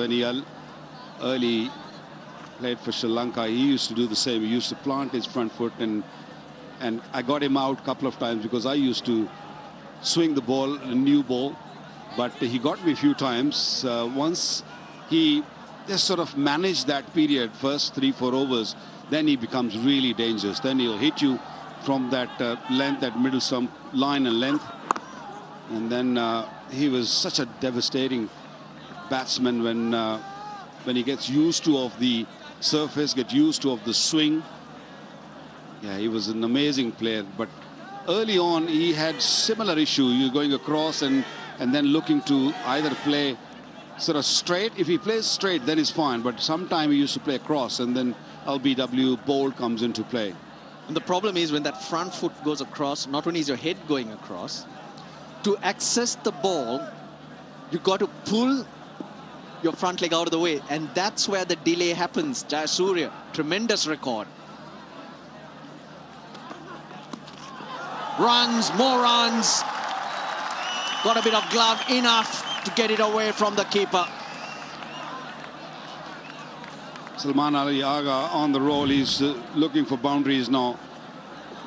when he early played for Sri Lanka, he used to do the same. He used to plant his front foot, and I got him out a couple of times because I used to swing the ball, a new ball, but he got me a few times. Once he just sort of managed that period, first 3-4 overs, then he becomes really dangerous. Then he'll hit you from that length, that middle stump line and length. And then he was such a devastating batsman when he gets used to of the surface, get used to of the swing. Yeah, he was an amazing player. But early on, he had similar issue. You're going across and then looking to either play sort of straight. If he plays straight, then it's fine. But sometime he used to play across, and then LBW bold comes into play. And the problem is when that front foot goes across, not only is your head going across, to access the ball, you got to pull your front leg out of the way, and that's where the delay happens. Jayasuriya, tremendous record. Runs, more runs. Got a bit of glove, enough to get it away from the keeper. Salman Ali Agha on the roll. He's looking for boundaries now.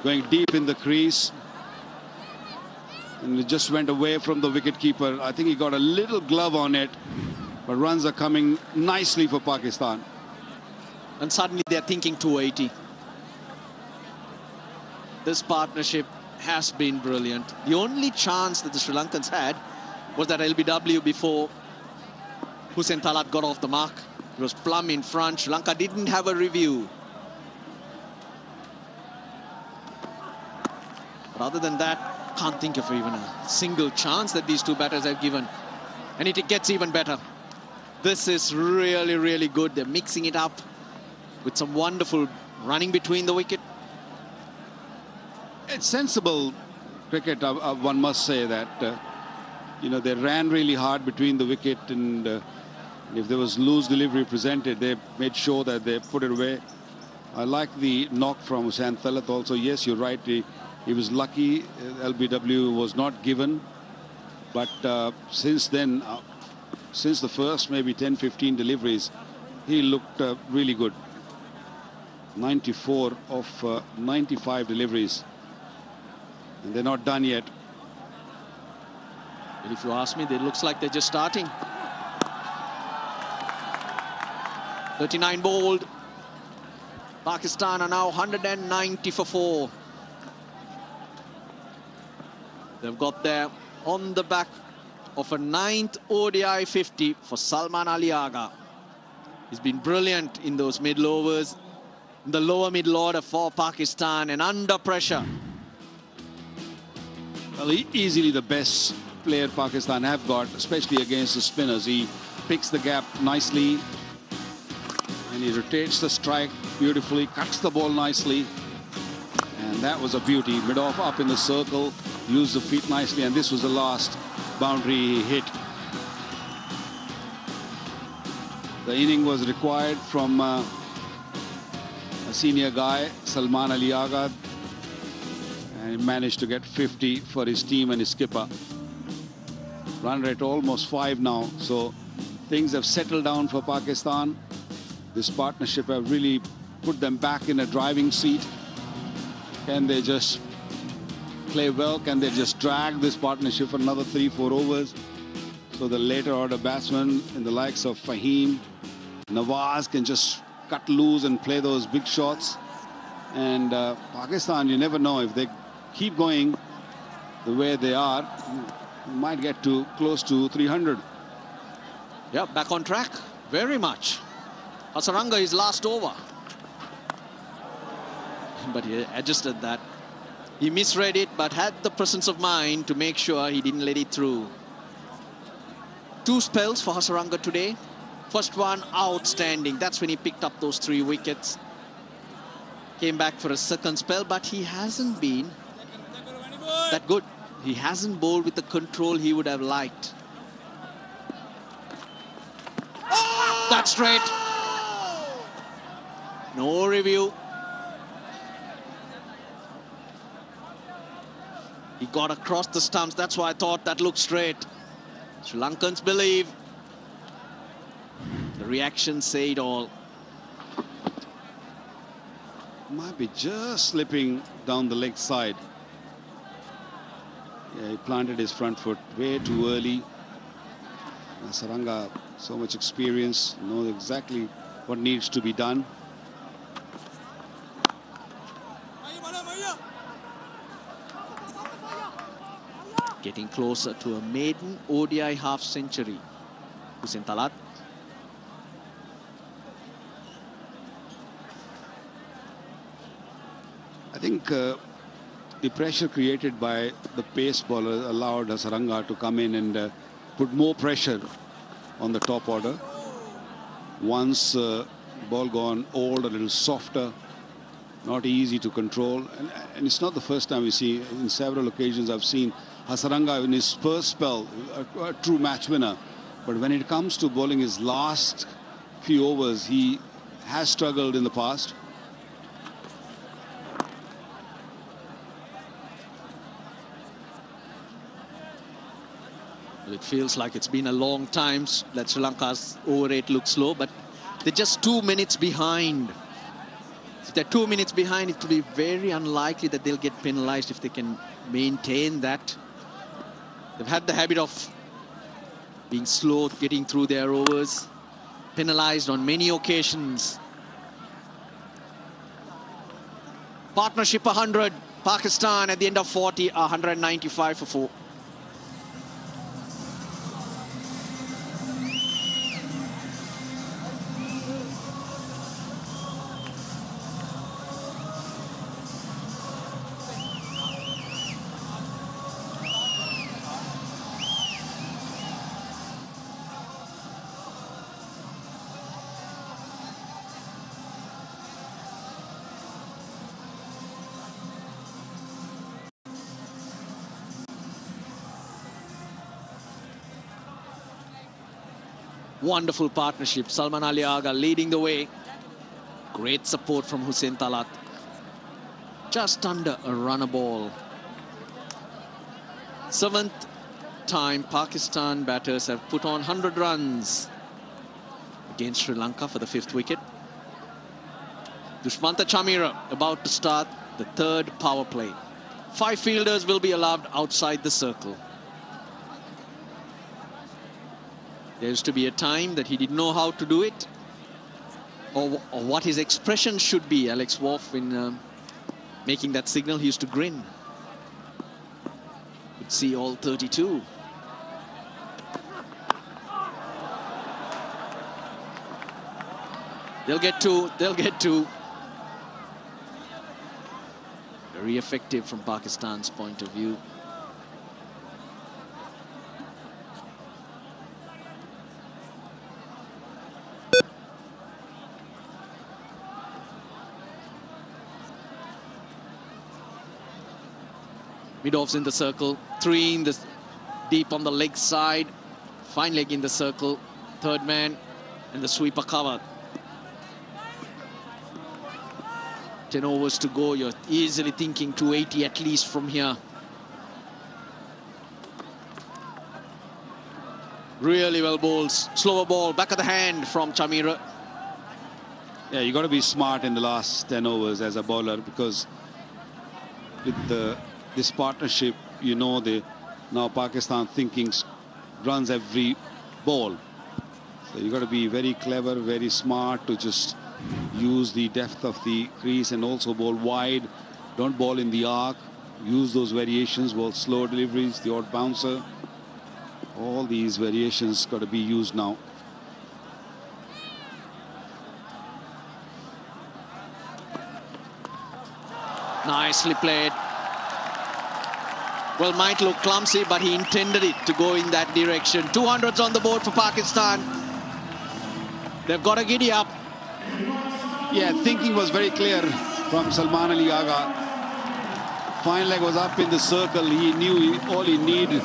Going deep in the crease. And it just went away from the wicketkeeper. I think he got a little glove on it. But runs are coming nicely for Pakistan. And suddenly they're thinking 280. This partnership has been brilliant. The only chance that the Sri Lankans had was that LBW before Hussain Talat got off the mark. It was plumb in front. Sri Lanka didn't have a review. But other than that, can't think of even a single chance that these two batters have given. And it gets even better. This is really, really good. They're mixing it up with some wonderful running between the wicket. It's sensible cricket, one must say that. You know, they ran really hard between the wicket, and if there was loose delivery presented, they made sure that they put it away. I like the knock from Hussain Talat also. Yes, you're right. He was lucky. LBW was not given. But since then, since the first maybe 10-15 deliveries, he looked really good. 94 of 95 deliveries. And they're not done yet. And if you ask me, it looks like they're just starting. 39 bowled. Pakistan are now 190 for 4. They've got there on the back of a 9th ODI 50 for Salman Ali Agha. He's been brilliant in those middle overs, in the lower middle order for Pakistan, and under pressure. Well, easily the best player Pakistan have got, especially against the spinners. He picks the gap nicely, and he rotates the strike beautifully, cuts the ball nicely, and that was a beauty. Mid-off up in the circle, used the feet nicely, and this was the last boundary he hit. The inning was required from a senior guy, Salman Ali Agha, and he managed to get 50 for his team and his skipper. Run rate almost 5 now, so things have settled down for Pakistan. This partnership have really put them back in a driving seat. Can they just play well? Can they just drag this partnership for another 3-4 overs? So the later order batsmen in the likes of Fahim, Nawaz can just cut loose and play those big shots. And Pakistan, you never know, if they keep going the way they are, you might get to close to 300. Yeah, back on track, very much. Hasaranga is last over. But he adjusted that. He misread it, but had the presence of mind to make sure he didn't let it through. 2 spells for Hasaranga today. First one, outstanding. That's when he picked up those 3 wickets. Came back for a second spell, but he hasn't been that good. He hasn't bowled with the control he would have liked. That's straight. No review. He got across the stumps. That's why I thought that looked straight. Sri Lankans believe. The reaction say it all. Might be just slipping down the leg side. Yeah, he planted his front foot way too early. Hasaranga, so much experience, knows exactly what needs to be done. Getting closer to a maiden ODI half century. Hussein Talat. I think the pressure created by the pace bowler allowed Hasaranga to come in and put more pressure on the top order. Once ball gone old, a little softer, not easy to control. And it's not the first time we see. In several occasions I've seen Hasaranga in his first spell, a true match winner. But when it comes to bowling his last few overs, he has struggled in the past. It feels like it's been a long time that Sri Lanka's over rate looks low, but they're just 2 minutes behind. If they're 2 minutes behind, it will be very unlikely that they'll get penalized if they can maintain that. They've had the habit of being slow, getting through their overs, penalized on many occasions. Partnership 100, Pakistan at the end of 40, 195 for 4. Wonderful partnership. Salman Ali Agha leading the way. Great support from Hussein Talat. Just under a runner ball. 7th time Pakistan batters have put on 100 runs against Sri Lanka for the 5th wicket. Dushmantha Chameera about to start the 3rd power play. 5 fielders will be allowed outside the circle. There used to be a time that he didn't know how to do it, or what his expression should be. Alex Wolff, in making that signal, he used to grin. You'd see all 32. They'll get to. Very effective from Pakistan's point of view. Mid-offs in the circle, 3 in the deep on the leg side, fine leg in the circle, 3rd man, and the sweeper cover. 10 overs to go, you're easily thinking 280 at least from here. Really well bowled, slower ball, back of the hand from Chameera. Yeah, you got to be smart in the last 10 overs as a bowler, because with this partnership, you know, now Pakistan thinking runs every ball. So you got to be very clever, very smart to just use the depth of the crease and also bowl wide. Don't bowl in the arc. Use those variations, bowl slow deliveries, the odd bouncer. All these variations got to be used now. Nicely played. Well, might look clumsy, but he intended it to go in that direction. 200s on the board for Pakistan. They've got to giddy up. Yeah, thinking was very clear from Salman Ali Agha. Fine leg was up in the circle. He knew all he needed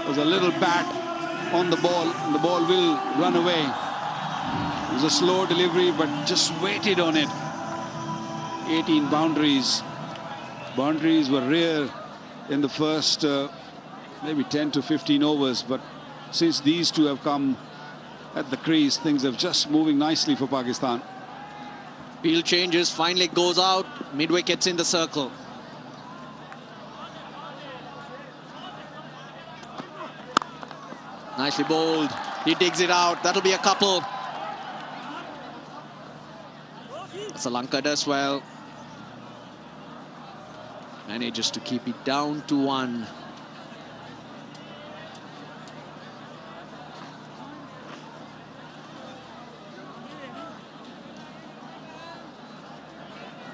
was a little bat on the ball, and the ball will run away. It was a slow delivery, but just waited on it. 18 boundaries. Boundaries were rare in the first maybe 10 to 15 overs, but since these two have come at the crease. Things are just moving nicely for Pakistan. Field changes, finally goes out. Mid-wickets in the circle. Nicely bowled. He digs it out. That'll be a couple. Sri Lanka does well. Manages to keep it down to 1.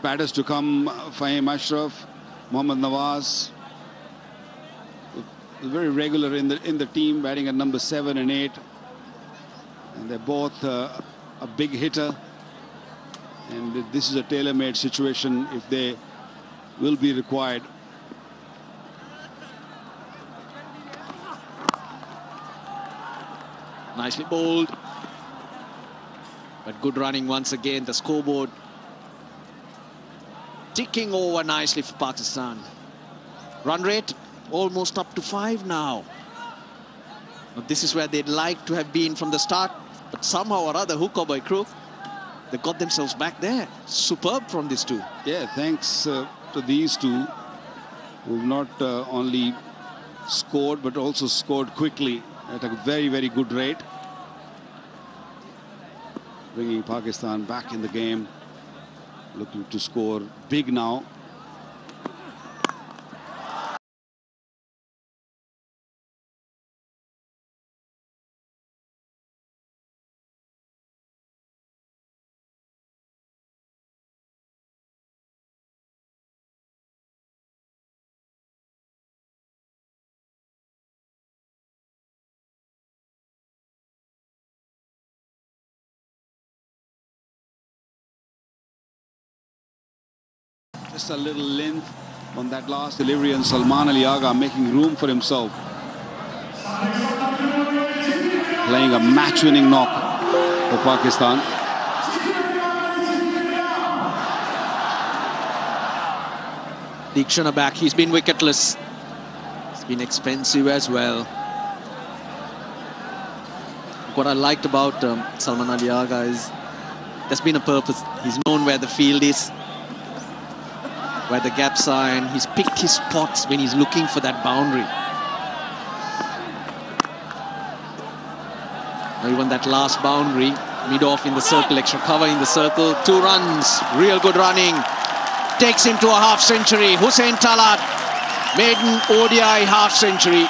Batters to come, Fahim Ashraf, Mohammad Nawaz. Very regular in the team, batting at number 7 and 8. And they're both a big hitter. And this is a tailor-made situation if they will be required. Nicely bowled. But good running once again. The scoreboard ticking over nicely for Pakistan. Run rate almost up to 5 now. Now this is where they'd like to have been from the start. But somehow or other, hook or by crook, they got themselves back there. Superb from these two. Yeah, thanks to these two who've not only scored but also scored quickly at a very, very good rate. Bringing Pakistan back in the game. Looking to score big now. Just a little length on that last delivery, and Salman Ali Agha making room for himself. Playing a match-winning knock for Pakistan. Deekshana back. He's been wicketless. It's been expensive as well. What I liked about Salman Ali Agha is there's been a purpose. He's known where the field is, where the gaps are, and he's picked his spots when he's looking for that boundary. Even that last boundary, mid-off in the circle, extra cover in the circle, 2 runs, real good running. Takes him to a half-century. Hussain Talat, maiden ODI half-century.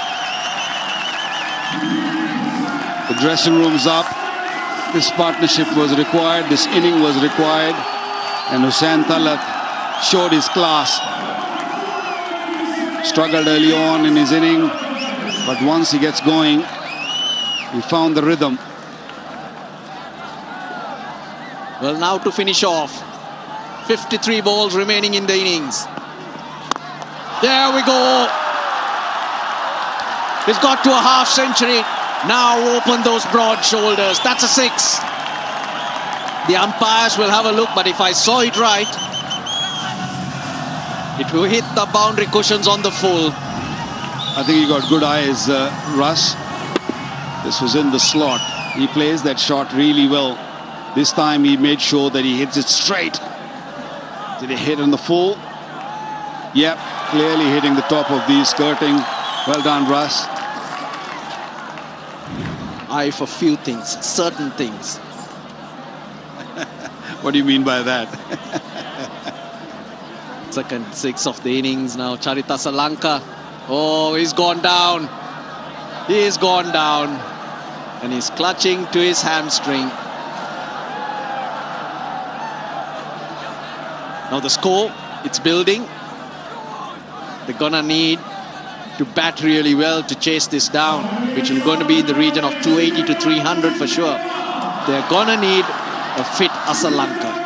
The dressing room's up. This partnership was required, this inning was required, and Hussain Talat showed his class. Struggled early on in his inning, but once he gets going, he found the rhythm. Well, now to finish off. 53 balls remaining in the innings. There we go. He's got to a half-century. Now open those broad shoulders. That's a 6. The umpires will have a look, but if I saw it right, it will hit the boundary cushions on the full. I think he got good eyes, Russ. This was in the slot. He plays that shot really well. This time he made sure that he hits it straight. Did he hit on the full? Yep, clearly hitting the top of the skirting. Well done, Russ. Eye for few things, certain things. What do you mean by that? Second 6 of the innings now. Charita Sri Lanka. Oh, he's gone down. He's gone down. And he's clutching to his hamstring. Now the score, it's building. They're gonna need to bat really well to chase this down, which is going to be in the region of 280 to 300 for sure. They're gonna need a fit Sri Lanka.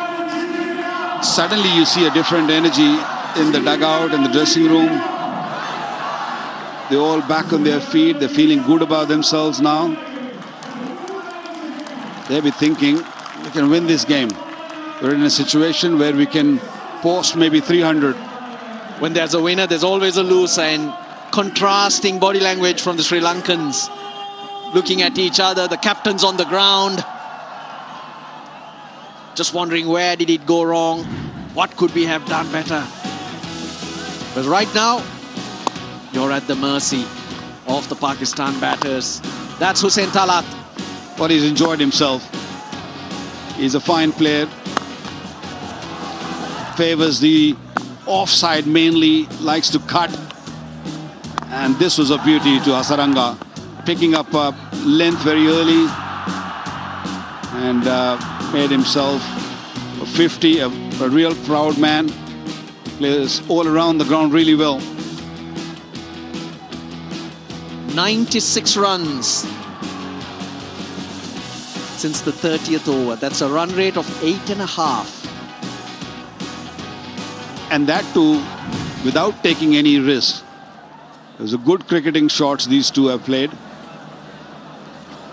Suddenly you see a different energy in the dugout, in the dressing room. They're all back on their feet. They're feeling good about themselves now. They'll be thinking, we can win this game. We're in a situation where we can post maybe 300. When there's a winner, there's always a loser, and contrasting body language from the Sri Lankans. looking at each other, the captains on the ground, just wondering where did it go wrong, what could we have done better. But right now, you're at the mercy of the Pakistan batters. That's Hussain Talat. Well, he's enjoyed himself. He's a fine player. Favors the offside mainly, likes to cut. And this was a beauty to Hasaranga, picking up length very early and made himself a 50, a real proud man. Plays all around the ground really well. 96 runs since the 30th over. That's a run rate of 8.5. And that too without taking any risk. It was a good cricketing shots these two have played.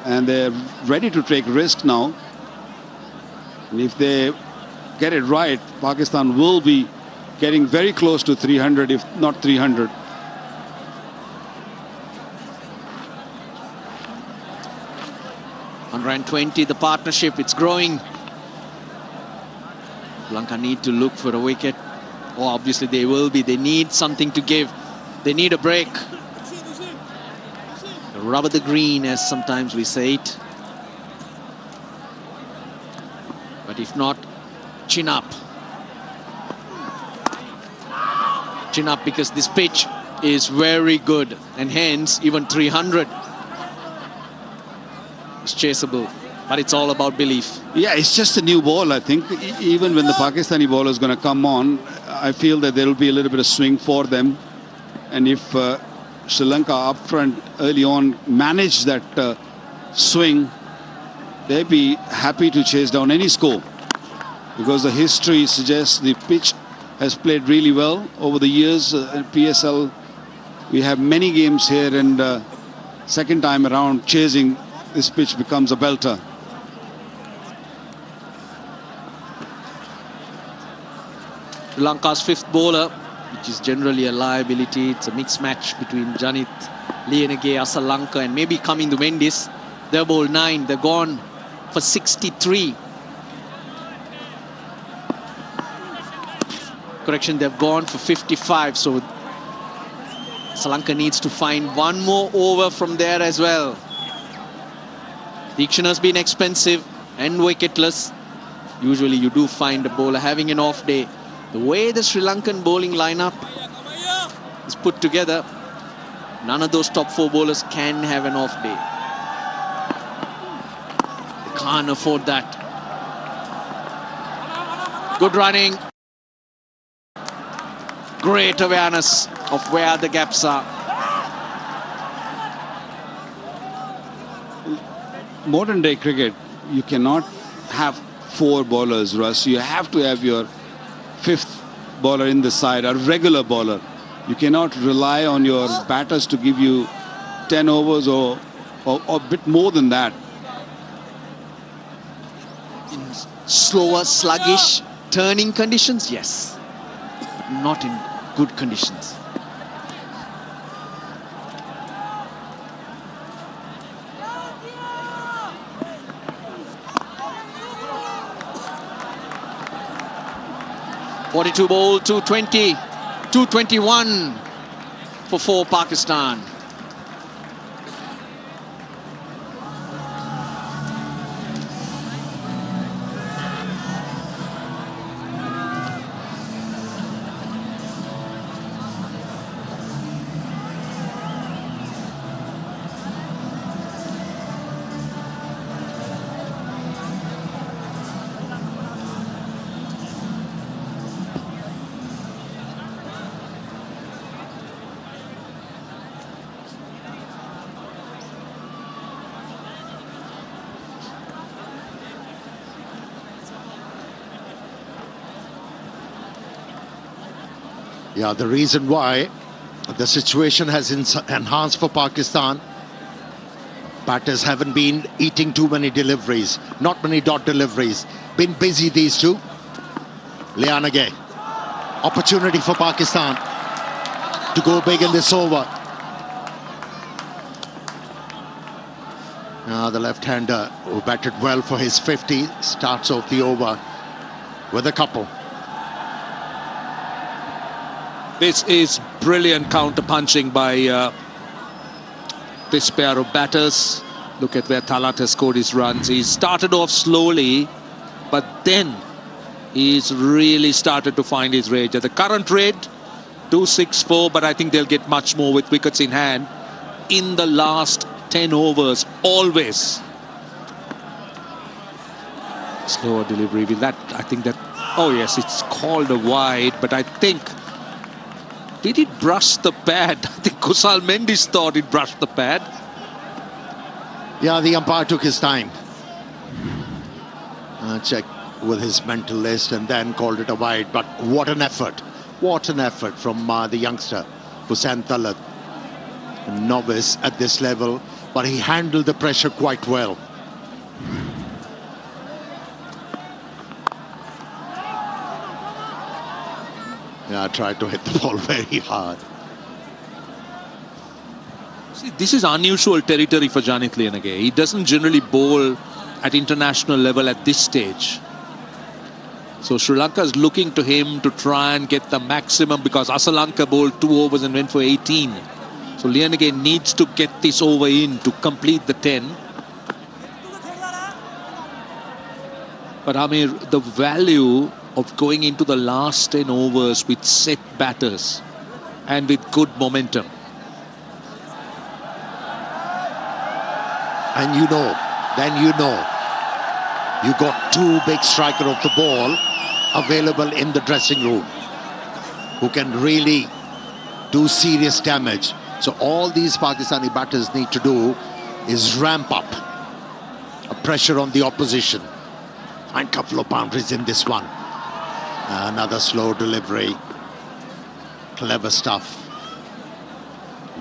And they're ready to take risk now. And if they get it right, Pakistan will be getting very close to 300, if not 300. And 20, the partnership, it's growing. Sri Lanka need to look for a wicket. Oh, obviously they will be. They need something to give. They need a break. Rubber the green, as sometimes we say it. But if not, chin up. Chin up, because this pitch is very good. And hence, even 300 is chaseable. But it's all about belief. Yeah, it's just a new ball, I think. Even when the Pakistani ball is going to come on, I feel that there will be a little bit of swing for them. And if Sri Lanka up front early on manage that swing, they'd be happy to chase down any score. Because the history suggests the pitch has played really well over the years. In PSL, we have many games here, and second time around chasing, this pitch becomes a belter. Sri Lanka's fifth bowler, which is generally a liability. It's a mixed match between Janit, Lienege, Asalanka, and maybe Kamindu Mendis. They're bowled 9. They're gone for 63. Correction, they've gone for 55. So Sri Lanka needs to find one more over from there as well. Dikshan has been expensive and wicketless. Usually you do find a bowler having an off day. The way the Sri Lankan bowling lineup is put together, none of those top 4 bowlers can have an off day. They can't afford that. Good running. Great awareness of where the gaps are. Modern day cricket, you cannot have 4 bowlers, Russ. You have to have your 5th bowler in the side, a regular bowler. You cannot rely on your batters to give you 10 overs or a bit more than that. In slower, sluggish, turning conditions, yes. But not in good conditions. .42 ball, 220, 221 for Pakistan. Yeah, the reason why the situation has enhanced for Pakistan, batters haven't been eating too many deliveries, not many dot deliveries, been busy these two. Lienege, opportunity for Pakistan to go big in this over. Now the left-hander, who batted well for his 50, starts off the over with a couple. This is brilliant counter-punching by this pair of batters. Look at where Talat has scored his runs. He started off slowly, but then he's really started to find his range. At the current rate, 264, but I think they'll get much more with wickets in hand in the last 10 overs, always. Slower delivery. Will that, I think that, oh yes, it's called a wide, but I think, did it brush the pad? I think Kusal Mendes thought it brushed the pad. Yeah, the umpire took his time. Checked with his mental list and then called it a wide. But what an effort. What an effort from the youngster, Hussain Talat. A novice at this level, but he handled the pressure quite well. Yeah, tried to hit the ball very hard. See, this is unusual territory for Janit Liyanage. He doesn't generally bowl at international level at this stage. So Sri Lanka is looking to him to try and get the maximum, because Asalanka bowled 2 overs and went for 18. So Liyanage needs to get this over in to complete the 10. But Amir, the value of going into the last 10 overs with set batters and with good momentum. And you got 2 big striker of the ball available in the dressing room who can really do serious damage. So all these Pakistani batters need to do is ramp up a pressure on the opposition. Find a couple of boundaries in this one. Another slow delivery. Clever stuff.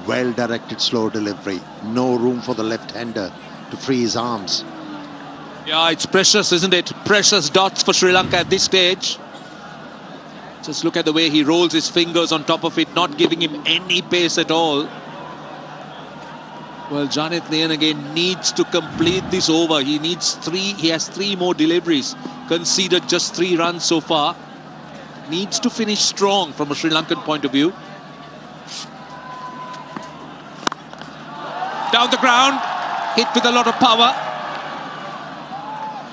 Well-directed slow delivery. No room for the left-hander to free his arms. Yeah, it's precious, isn't it? Precious dots for Sri Lanka at this stage. Just look at the way he rolls his fingers on top of it, not giving him any pace at all. Well, Janit Liyanage needs to complete this over. He needs 3. He has 3 more deliveries. Conceded just 3 runs so far. Needs to finish strong from a Sri Lankan point of view. Down the ground. Hit with a lot of power.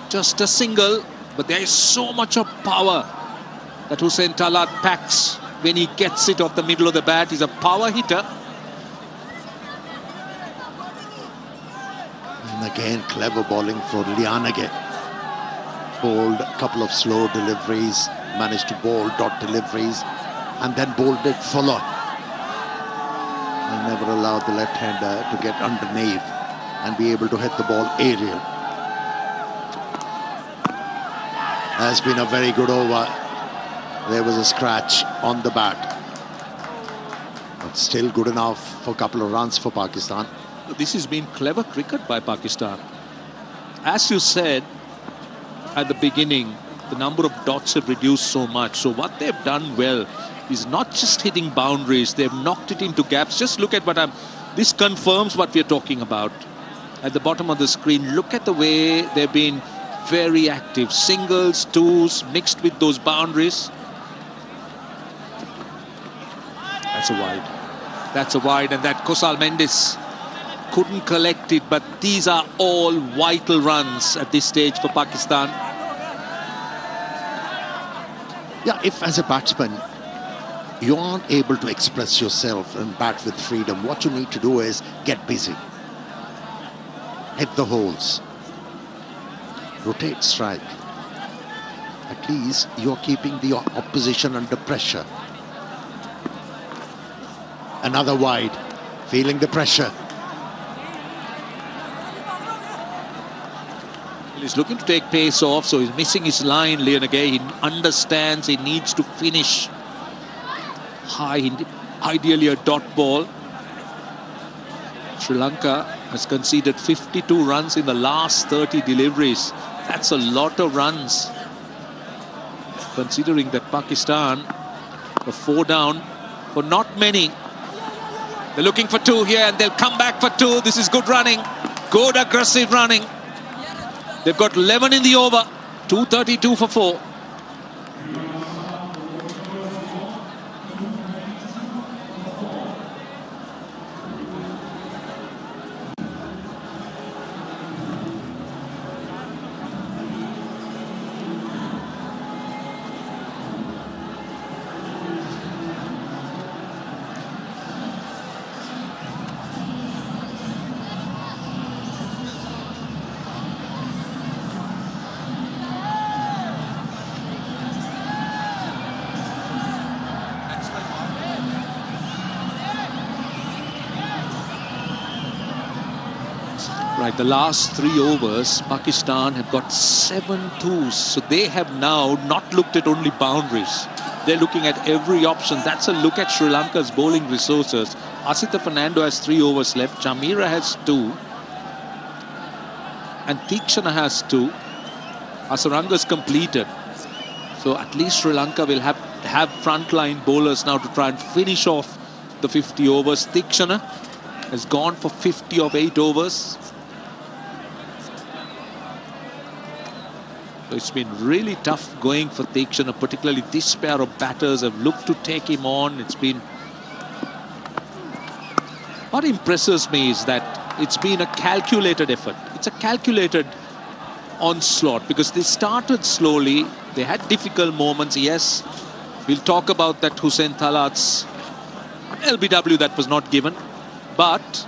Just a single, but there is so much of power that Hussain Talat packs when he gets it off the middle of the bat. He's a power hitter. And again, clever bowling for Liyanage. Bowled a couple of slow deliveries, managed to bowl dot deliveries, and then bowled it fuller. And never allowed the left-hander to get underneath and be able to hit the ball aerial. Has been a very good over. There was a scratch on the bat. But still good enough for a couple of runs for Pakistan. This has been clever cricket by Pakistan. As you said at the beginning, the number of dots have reduced so much. So what they've done well is not just hitting boundaries, they've knocked it into gaps. Just look at what this confirms what we're talking about. At the bottom of the screen, look at the way they've been very active. Singles, twos, mixed with those boundaries. That's a wide. That's a wide, and that Kusal Mendes couldn't collect it, but these are all vital runs at this stage for Pakistan. Yeah, if as a batsman you aren't able to express yourself and bat with freedom, what you need to do is get busy. Hit the holes. Rotate strike. At least you're keeping the opposition under pressure. Another wide. Feeling the pressure. He's looking to take pace off, so he's missing his line, Liyanage. He understands he needs to finish high, ideally a dot ball. Sri Lanka has conceded 52 runs in the last 30 deliveries. That's a lot of runs, considering that Pakistan are 4 down for not many. They're looking for 2 here, and they'll come back for 2. This is good running. Good aggressive running. They've got 11 in the over. 232 for 4. Right, the last 3 overs, Pakistan have got 7 twos. So they have now not looked at only boundaries. They're looking at every option. That's a look at Sri Lanka's bowling resources. Asitha Fernando has 3 overs left. Chamira has 2. And Tikshana has 2. Hasaranga's completed. So at least Sri Lanka will have frontline bowlers now to try and finish off the 50 overs. Tikshana has gone for 50 of 8 overs. So it's been really tough going for Tikshana, particularly this pair of batters have looked to take him on. It's been... What impresses me is that it's been a calculated effort. It's a calculated onslaught because they started slowly. They had difficult moments, yes. We'll talk about that Hussain Talat's LBW that was not given. But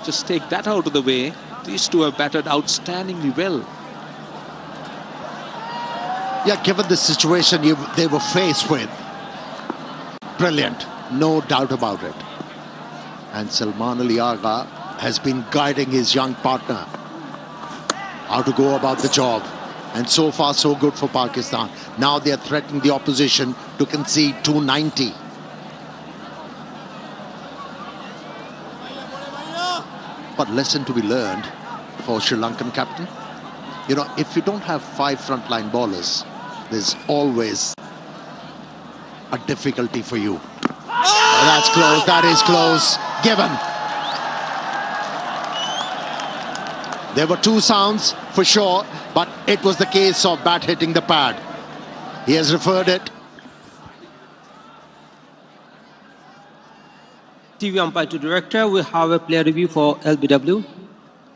just take that out of the way. These two have batted outstandingly well. Yeah, given the situation they were faced with, brilliant, no doubt about it. And Salman Ali Agha has been guiding his young partner how to go about the job. And so far, so good for Pakistan. Now they are threatening the opposition to concede 290. But lesson to be learned for Sri Lankan captain. You know, if you don't have 5 frontline bowlers, there's always a difficulty for you. Oh, that's close, that is close. Given. There were 2 sounds for sure, but it was the case of bat hitting the pad. He has referred it. TV umpire to director, we have a player review for LBW.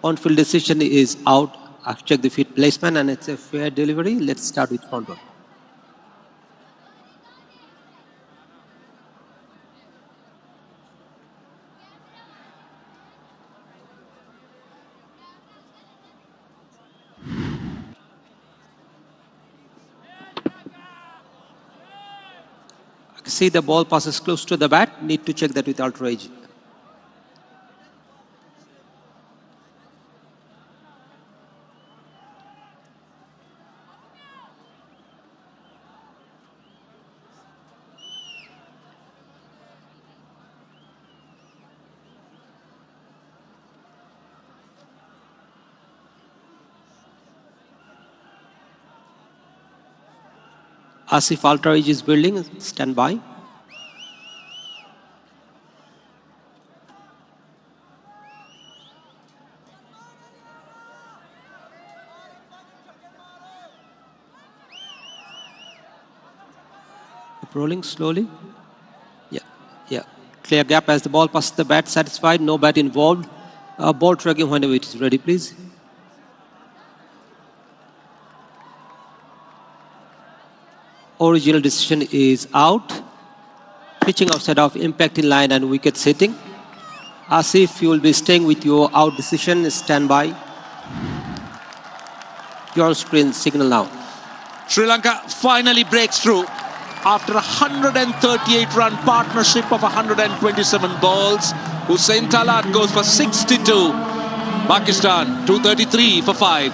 On-field decision is out. I've checked the field placement and it's a fair delivery. Let's start with front row. I can see the ball passes close to the bat. Need to check that with ultra edge. Asif ultra edge is building. Stand by. Rolling slowly. Yeah. Clear gap as the ball passes the bat. Satisfied. No bat involved. Ball tracking whenever it is ready, please. Original decision is out. Pitching outside of impact in line and wicket setting. Asif, you will be staying with your out decision. Stand by. Your on screen signal now. Sri Lanka finally breaks through after a 138-run partnership of 127 balls. Hussain Talat goes for 62. Pakistan 233 for 5.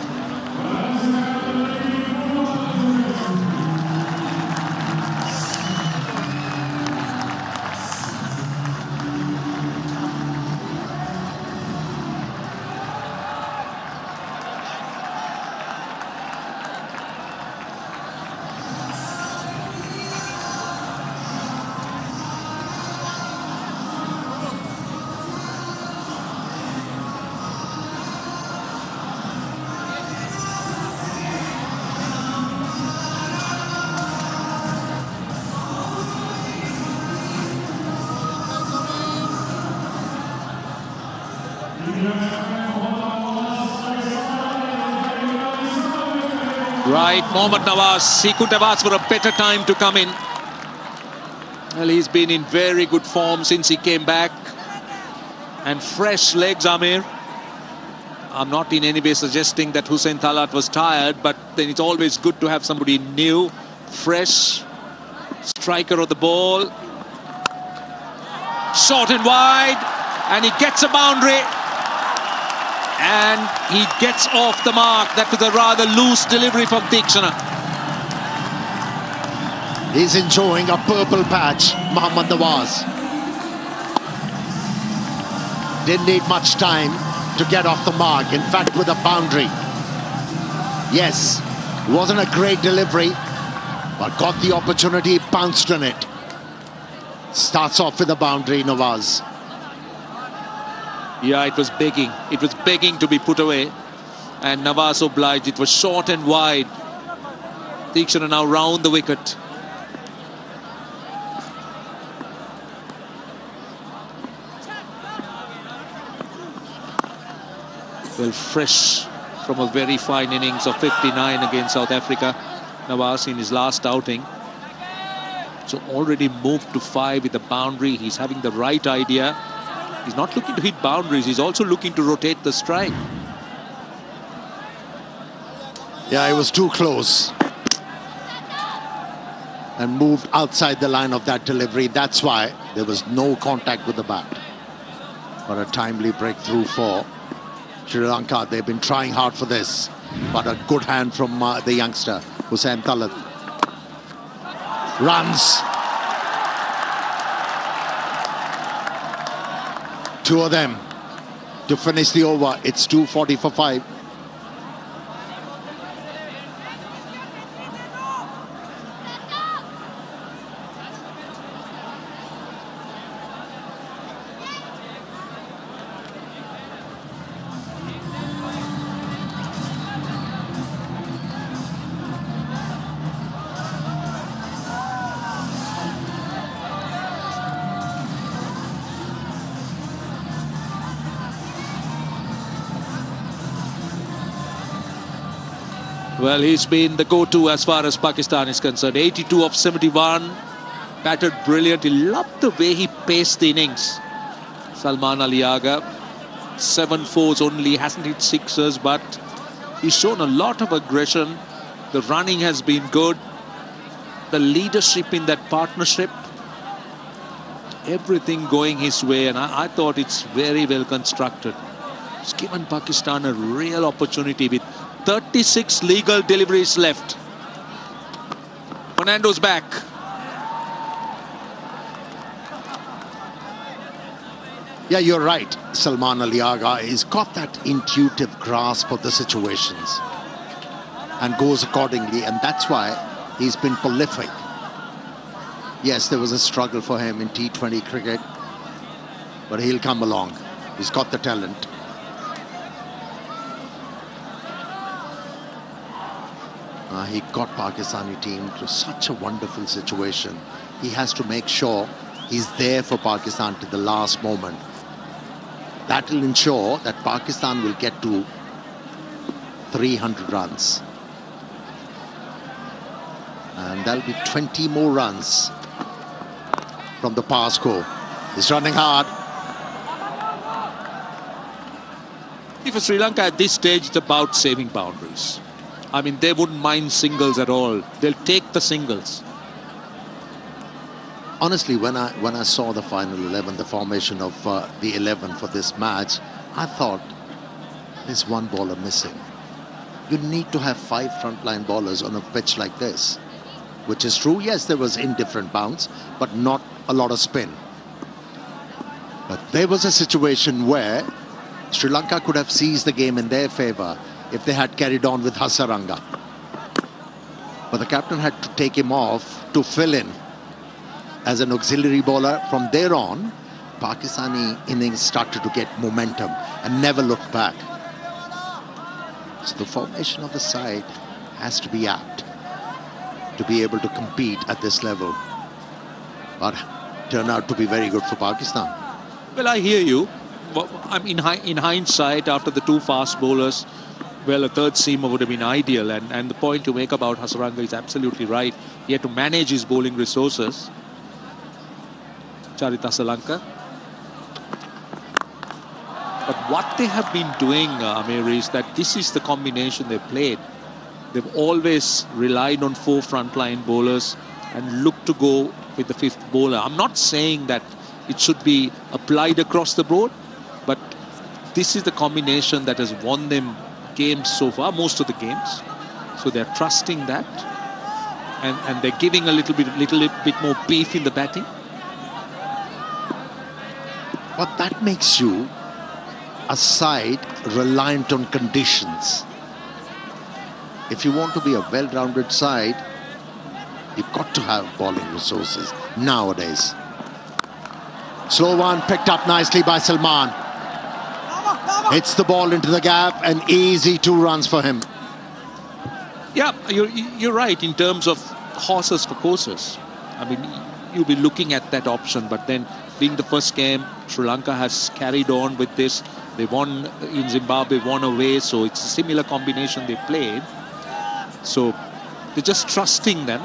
Right, Mohammad Nawaz, he could have asked for a better time to come in. Well, he's been in very good form since he came back. And fresh legs, Amir. I'm not in any way suggesting that Hussein Talat was tired, but then it's always good to have somebody new, fresh, striker of the ball. Short and wide, and he gets a boundary. And he gets off the mark. That was a rather loose delivery from Tikshana. He's enjoying a purple patch, Mohammad Nawaz. Didn't need much time to get off the mark. In fact, with a boundary. Yes, wasn't a great delivery, but got the opportunity, pounced on it. Starts off with a boundary, Nawaz. Yeah, it was begging. It was begging to be put away. And Nawaz obliged. It was short and wide. Tikshana now round the wicket. Well, fresh from a very fine innings of 59 against South Africa. Nawaz in his last outing. So already moved to 5 with the boundary. He's having the right idea. He's not looking to hit boundaries. He's also looking to rotate the strike. Yeah, it was too close. And moved outside the line of that delivery. That's why there was no contact with the bat. But a timely breakthrough for Sri Lanka. They've been trying hard for this. But a good hand from the youngster, Hussein Talat. Runs. 2 of them to finish the over. It's 240 for 5. Well, he's been the go-to as far as Pakistan is concerned. 82 of 71. Batted brilliant. He loved the way he paced the innings. Salman Ali Agha. 7 fours only. Hasn't hit sixers, but he's shown a lot of aggression. The running has been good. The leadership in that partnership. Everything going his way. And I thought it's very well constructed. It's given Pakistan a real opportunity with 36 legal deliveries left. Fernando's back. Yeah, you're right. Salman Ali Agha has got that intuitive grasp of the situations and goes accordingly, and that's why he's been prolific. Yes, there was a struggle for him in T20 cricket, but he'll come along. He's got the talent. He got Pakistani team to such a wonderful situation. He has to make sure he's there for Pakistan to the last moment. That will ensure that Pakistan will get to 300 runs. And that'll be 20 more runs from the par score. He's running hard. For Sri Lanka at this stage, it's about saving boundaries. I mean, they wouldn't mind singles at all. They'll take the singles. Honestly, when I saw the final 11, the formation of the 11 for this match, I thought there's one bowler missing. You need to have 5 frontline bowlers on a pitch like this, which is true. Yes, there was indifferent bounce, but not a lot of spin. But there was a situation where Sri Lanka could have seized the game in their favour if they had carried on with Hasaranga. But the captain had to take him off to fill in as an auxiliary bowler. From there on, Pakistani innings started to get momentum and never looked back. So the formation of the side has to be apt to be able to compete at this level. But turned out to be very good for Pakistan. Well, I hear you. I mean, in hindsight, after the 2 fast bowlers Well, a third seamer would have been ideal, and the point to make about Hasaranga is absolutely right. He had to manage his bowling resources. Charith Asalanka. But what they have been doing, Amir, is that this is the combination they've played. They've always relied on 4 frontline bowlers and looked to go with the 5th bowler. I'm not saying that it should be applied across the board, but this is the combination that has won them games so far, most of the games. So they're trusting that, and they're giving a little bit more beef in the batting. But that makes you a side reliant on conditions. If you want to be a well-rounded side, you've got to have bowling resources nowadays. Slow one picked up nicely by Salman. Hits the ball into the gap, and easy 2 runs for him. Yeah, you're right in terms of horses for courses. I mean, you'll be looking at that option, but then being the first game, Sri Lanka has carried on with this. They won in Zimbabwe, won away, so it's a similar combination they played. So they're just trusting them,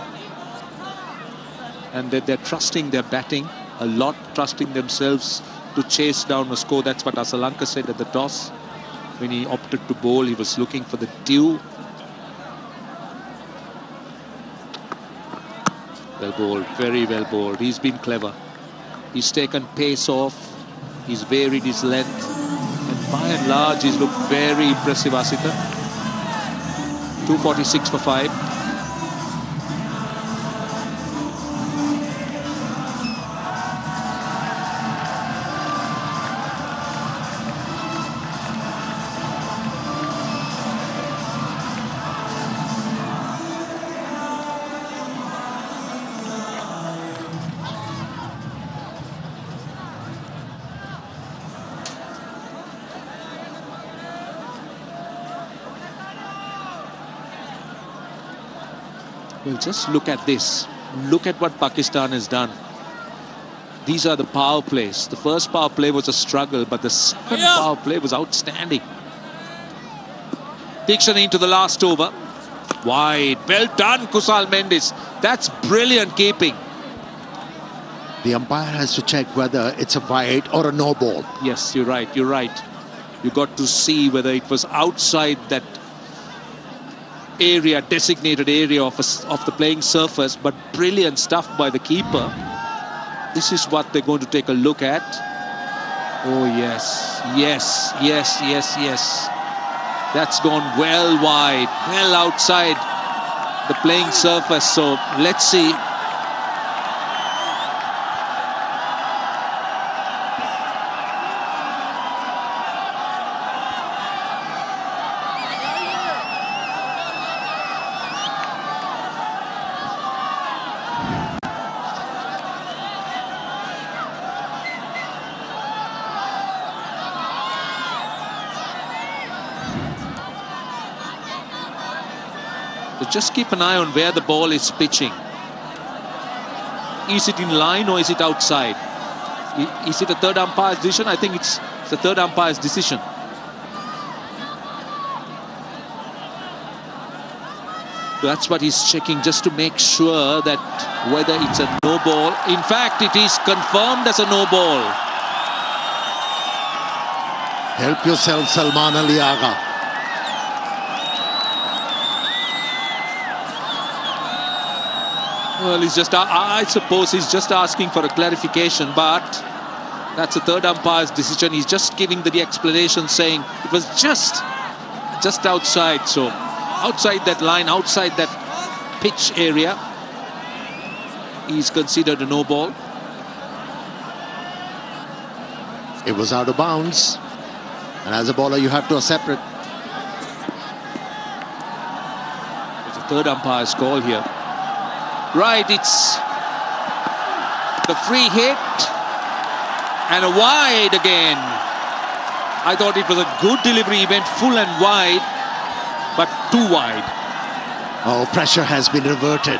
and they're trusting their batting a lot, trusting themselves to chase down a score. That's what Asalanka said at the toss. When he opted to bowl, he was looking for the dew. Well bowled, very well bowled. He's been clever. He's taken pace off. He's varied his length. And by and large, he's looked very impressive, Asita. 246 for 5. Well, just look at this. Look at what Pakistan has done. These are the power plays. The first power play was a struggle, but the second power play was outstanding. Diction into the last over. Wide. Well done, Kusal Mendis. That's brilliant keeping. The umpire has to check whether it's a wide or a no ball. Yes, you're right. You're right. You got to see whether it was outside that area, designated area of the playing surface, but brilliant stuff by the keeper. This is what they're going to take a look at. Oh yes, yes, yes, yes, yes. That's gone well wide, well outside the playing surface. So let's see. Just keep an eye on where the ball is pitching. Is it in line or is it outside? Is it a third umpire's decision? I think it's the third umpire's decision. That's what he's checking, just to make sure that whether it's a no ball. In fact, it is confirmed as a no ball. Help yourself, Salman Ali Agha. Well, he's just, I suppose he's just asking for a clarification, but that's the third umpire's decision. He's just giving the explanation, saying it was just outside. So outside that line, outside that pitch area, he's considered a no ball. It was out of bounds, and as a bowler you have to accept it. It's a third umpire's call here. Right, it's the free hit and a wide again. I thought it was a good delivery. He went full and wide, but too wide. Oh, pressure has been reverted.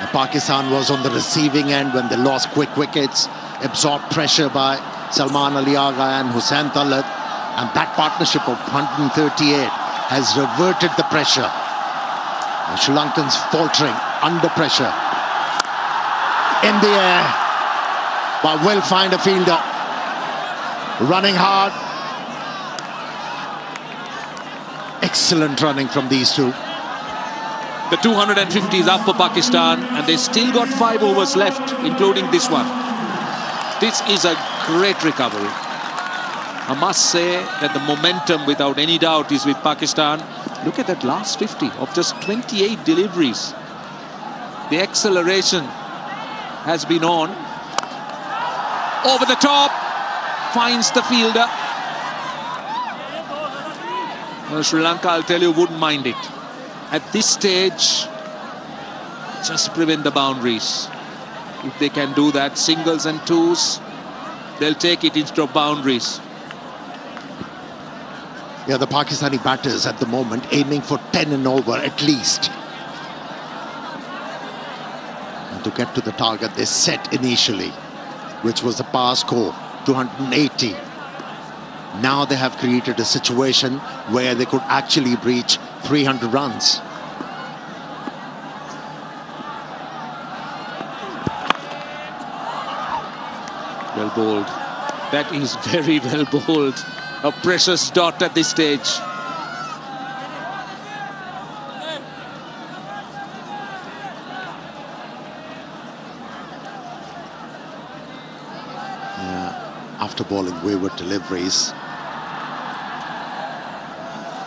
And Pakistan was on the receiving end when they lost quick wickets, absorbed pressure by Salman Ali Agha and Hussain Talat. And that partnership of 138 has reverted the pressure. The Sri Lankans faltering under pressure. In the air, but will find a fielder. Running hard. Excellent running from these two. The 250 is up for Pakistan, and they still got 5 overs left, including this one. This is a great recovery. I must say that the momentum, without any doubt, is with Pakistan. Look at that last 50 of just 28 deliveries. The acceleration has been on. Over the top, finds the fielder. Well, Sri Lanka, I'll tell you, wouldn't mind it. At this stage, just prevent the boundaries. If they can do that, singles and twos, they'll take it instead of boundaries. Yeah, the Pakistani batters at the moment aiming for 10 and over at least. And to get to the target they set initially, which was the par score, 280. Now they have created a situation where they could actually breach 300 runs. Well bowled. That is very well bowled. A precious dot at this stage. After bowling wayward deliveries,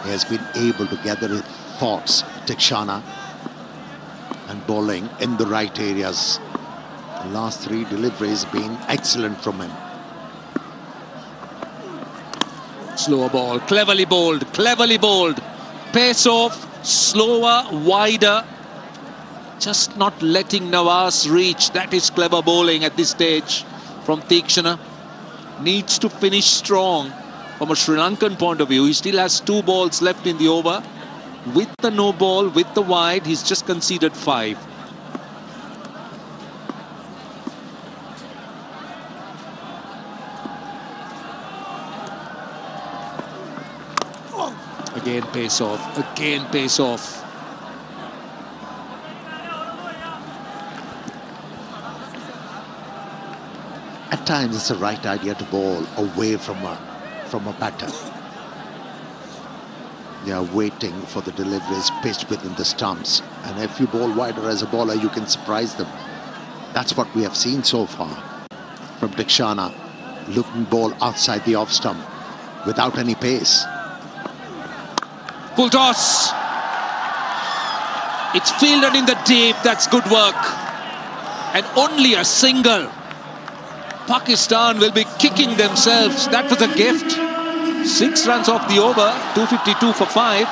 he has been able to gather his thoughts, Tikshana, and bowling in the right areas. The last 3 deliveries have been excellent from him. Slower ball, cleverly bowled, cleverly bowled. Pace off, slower, wider. Just not letting Nawaz reach. That is clever bowling at this stage from Tikshana. Needs to finish strong from a Sri Lankan point of view. He still has 2 balls left in the over. With the no ball, with the wide, he's just conceded 5. Again pace off, again pace off. At times it's the right idea to bowl away from a batter. They are waiting for the deliveries pitched within the stumps, and if you bowl wider as a bowler you can surprise them. That's what we have seen so far from Tikshana, looking ball outside the off stump without any pace. Full toss. It's fielded in the deep. That's good work. And only a single. Pakistan will be kicking themselves. That was a gift. 6 runs off the over. 252 for 5.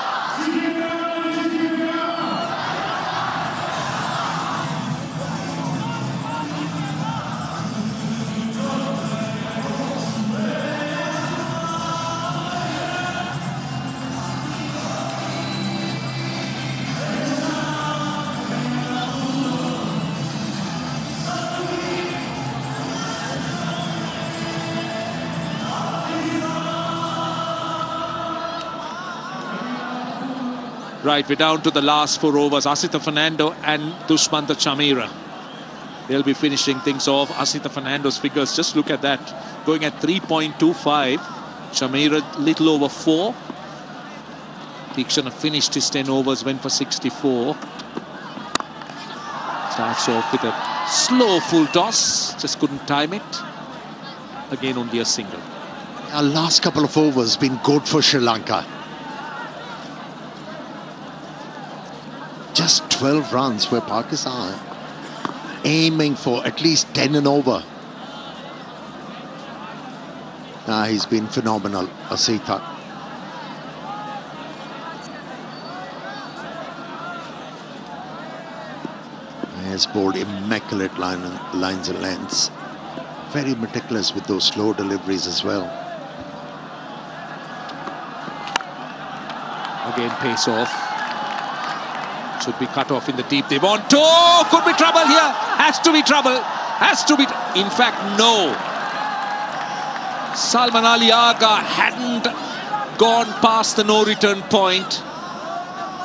Right, we're down to the last 4 overs. Asita Fernando and Dushmantha Chameera. They'll be finishing things off. Asita Fernando's figures, just look at that. Going at 3.25. Chameera little over 4. Tikshana finished his 10 overs, went for 64. Starts off with a slow full toss. Just couldn't time it. Again, only a single. Our last couple of overs been good for Sri Lanka. Just 12 runs where Pakistan aiming for at least 10 and over. He's been phenomenal, Asita. He has bowled immaculate lines and lengths. Very meticulous with those slow deliveries as well. Again, pace off. Should be cut off in the deep. They want to. Could be trouble here. Has to be trouble. Has to be. In fact, no. Salman Ali Aga hadn't gone past the no-return point,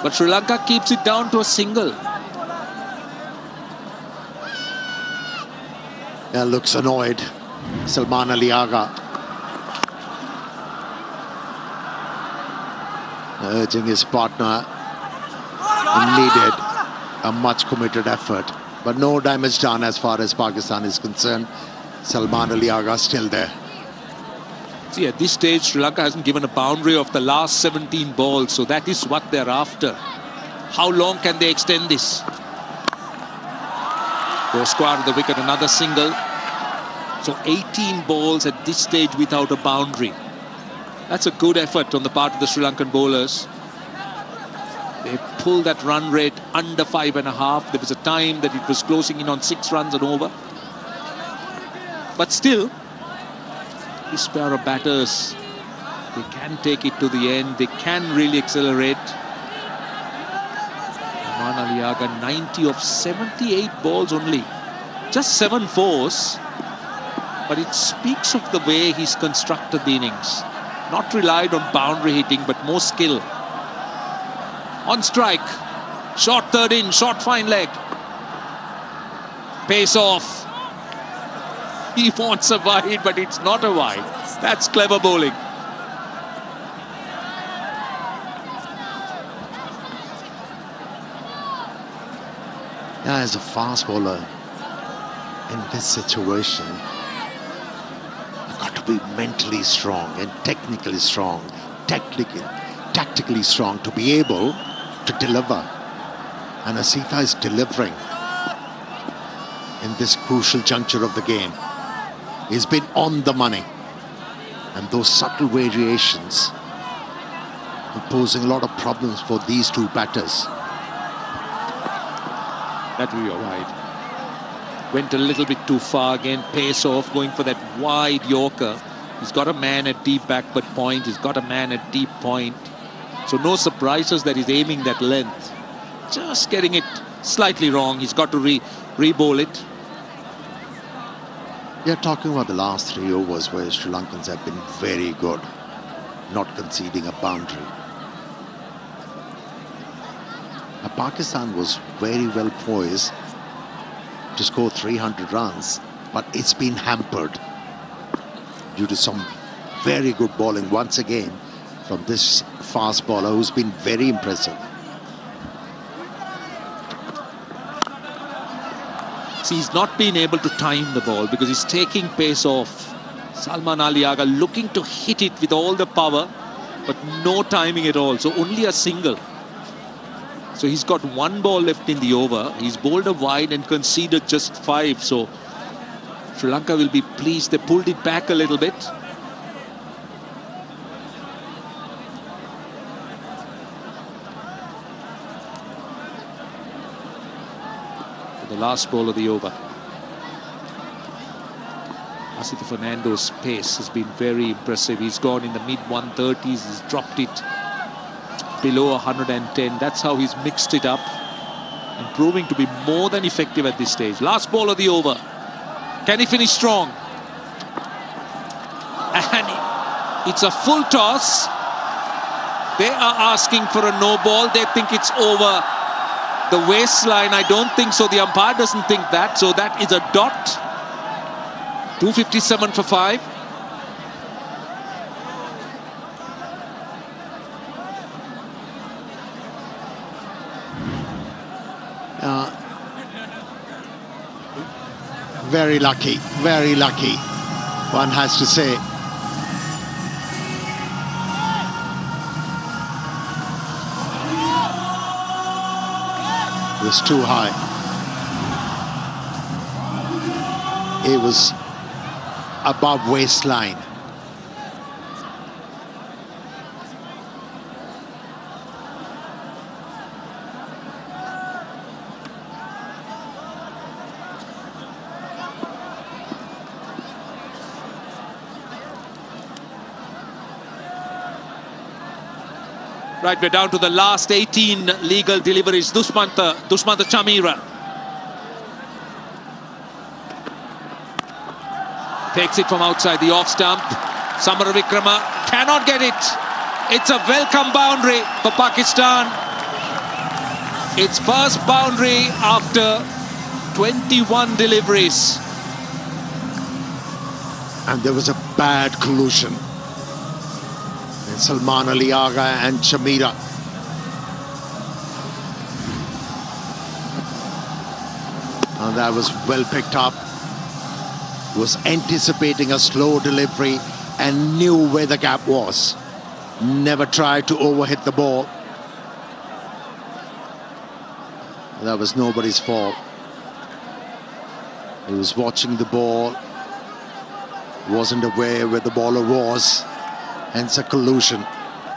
but Sri Lanka keeps it down to a single. Yeah, looks annoyed, Salman Ali Aga. Urging his partner, and needed a much committed effort, but no damage done as far as Pakistan is concerned. Salman Ali Aga still there. See, at this stage, Sri Lanka hasn't given a boundary of the last 17 balls, so that is what they're after. How long can they extend this? Go square to the wicket, another single. So 18 balls at this stage without a boundary. That's a good effort on the part of the Sri Lankan bowlers. They pulled that run rate under 5.5. There was a time that it was closing in on 6 runs and over. But still, this pair of batters, they can take it to the end. They can really accelerate. Salman Ali Aga, 90 of 78 balls only. Just 7 fours. But it speaks of the way he's constructed the innings. Not relied on boundary hitting, but more skill. On strike. Short third in, short fine leg. Pace off. He wants a wide, but it's not a wide. That's clever bowling. Yeah, as a fast bowler, in this situation, you've got to be mentally strong and technically strong, tactically strong to be able to deliver. And Asitha is delivering in this crucial juncture of the game. He's been on the money, and those subtle variations are posing a lot of problems for these two batters. That will be a wide. Went a little bit too far again. Pace off, going for that wide Yorker. He's got a man at deep backward point. He's got a man at deep point. So no surprises that he's aiming that length. Just getting it slightly wrong. He's got to re-bowl it. We are talking about the last 3 overs where Sri Lankans have been very good, not conceding a boundary. Now, Pakistan was very well poised to score 300 runs, but it's been hampered due to some very good bowling once again from this fast bowler who's been very impressive. See, he's not been able to time the ball because he's taking pace off. Salman Ali Aga looking to hit it with all the power, but no timing at all. So only a single. So he's got 1 ball left in the over. He's bowled a wide and conceded just 5. So Sri Lanka will be pleased. They pulled it back a little bit. The last ball of the over. Asith Fernando's pace has been very impressive. He's gone in the mid-130s. He's dropped it below 110. That's how he's mixed it up and proving to be more than effective at this stage. Last ball of the over. Can he finish strong? And it's a full toss. They are asking for a no ball. They think it's over the waistline. I don't think so. The umpire doesn't think that. So that is a dot. 257 for 5. Very lucky, one has to say. It was too high. It was above waistline. Right, we're down to the last 18 legal deliveries. Dushmantha Chamira takes it from outside the off stump. Samara Vikrama cannot get it. It's a welcome boundary for Pakistan. Its first boundary after 21 deliveries. And there was a bad collusion. And Salman Ali Agha and Shamira. And that was well picked up. Was anticipating a slow delivery and knew where the gap was. Never tried to overhit the ball. That was nobody's fault. He was watching the ball, wasn't aware where the bowler was, hence a collusion.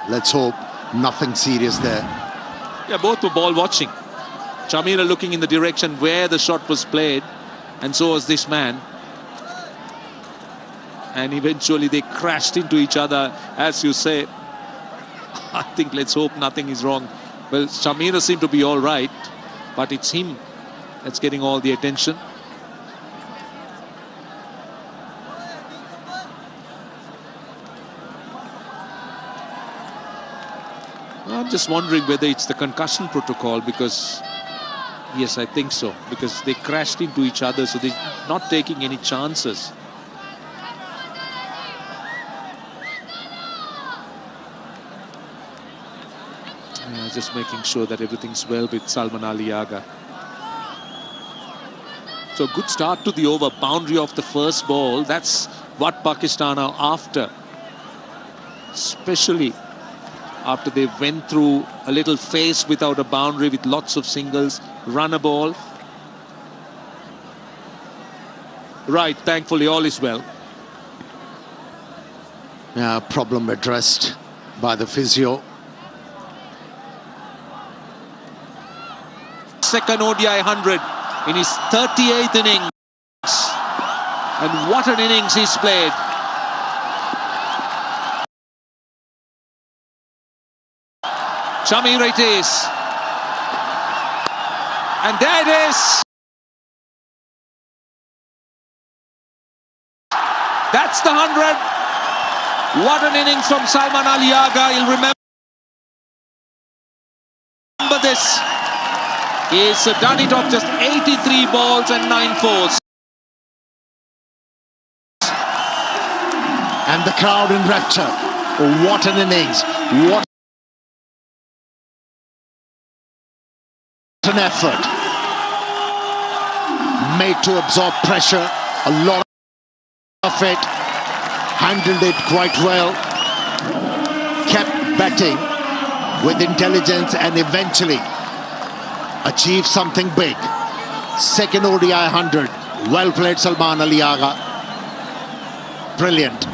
Let's hope nothing serious there. Yeah, both were ball watching. Shamira looking in the direction where the shot was played, and so was this man. And eventually they crashed into each other, as you say. I think let's hope nothing is wrong. Well, Shamira seemed to be all right, but it's him that's getting all the attention. I'm just wondering whether it's the concussion protocol, because yes, I think so, because they crashed into each other, so they're not taking any chances. Yeah, just making sure that everything's well with Salman Ali Agha. So good start to the over, boundary of the first ball. That's what Pakistan are after, especially after they went through a little phase without a boundary with lots of singles, run a ball. Right, thankfully all is well. Yeah, problem addressed by the physio. Second ODI 100 in his 38th innings. And what an innings he's played. Shamira it is. And there it is. That's the 100. What an innings from Salman Ali Agha. He'll remember this. He's done it off just 83 balls and 9 fours. And the crowd in rapture. What an innings. What an effort. Made to absorb pressure. A lot of it. Handled it quite well. Kept batting with intelligence and eventually achieved something big. Second ODI 100. Well played, Salman Ali Agha. Brilliant.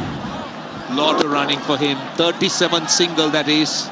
Lot of running for him. 37 single, that is.